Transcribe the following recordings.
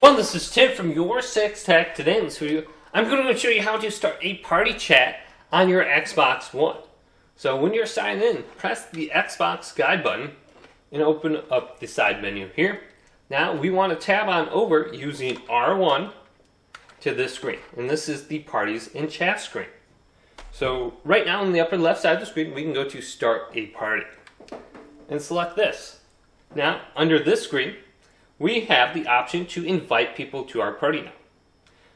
everyone, this is Tim from YourSixTech. Today in this video, I'm going to show you how to start a party chat on your Xbox One. So when you're signed in, press the Xbox guide button and open up the side menu here. Now we want to tab on over using R1 to this screen, and this is the parties and chat screen. So right now in the upper left side of the screen, we can go to start a party and select this. Now under this screen, we have the option to invite people to our party now.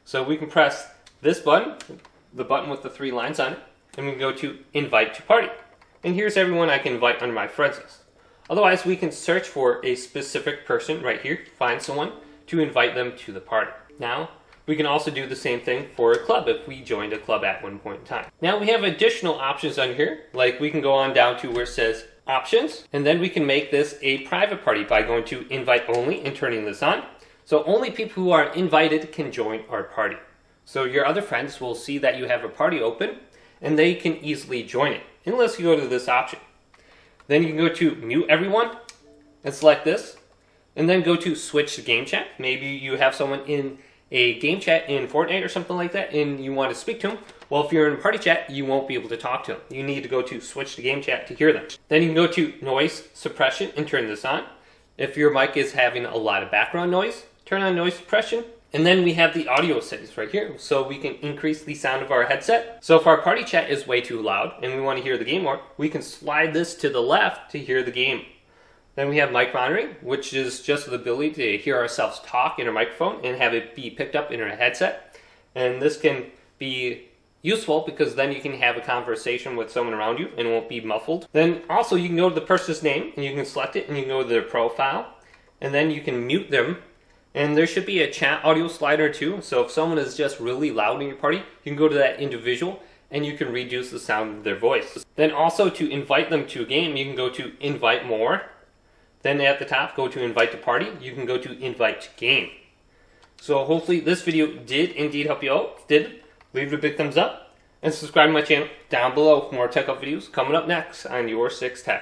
So we can press this button, the button with the 3 lines on it, and we can go to invite to party. And here's everyone I can invite under my friends list. Otherwise, we can search for a specific person right here, find someone to invite them to the party. Now, we can also do the same thing for a club if we joined a club at one point in time. Now we have additional options on here, like we can go on down to where it says options, and then we can make this a private party by going to invite only and turning this on. So only people who are invited can join our party. So your other friends will see that you have a party open and they can easily join it, unless you go to this option. Then you can go to mute everyone and select this, and then go to switch to game chat. Maybe you have someone in a game chat in Fortnite or something like that and you want to speak to them. Well, if you're in a party chat, you won't be able to talk to them. You need to go to switch to game chat to hear them. Then you can go to noise suppression and turn this on. If your mic is having a lot of background noise, turn on noise suppression. And then we have the audio settings right here, so we can increase the sound of our headset. So if our party chat is way too loud and we want to hear the game more, we can slide this to the left to hear the game. Then we have mic monitoring, which is just the ability to hear ourselves talk in a microphone and have it be picked up in our headset. And this can be useful because then you can have a conversation with someone around you and it won't be muffled. Then also you can go to the person's name and you can select it and you can go to their profile, and then you can mute them. And there should be a chat audio slider too, so if someone is just really loud in your party, you can go to that individual and you can reduce the sound of their voice. Then also to invite them to a game, you can go to invite more. Then at the top, go to invite to party. You can go to invite to game. So hopefully this video did indeed help you out. If it did, leave it a big thumbs up and subscribe to my channel down below for more tech up videos coming up next on YourSixTech.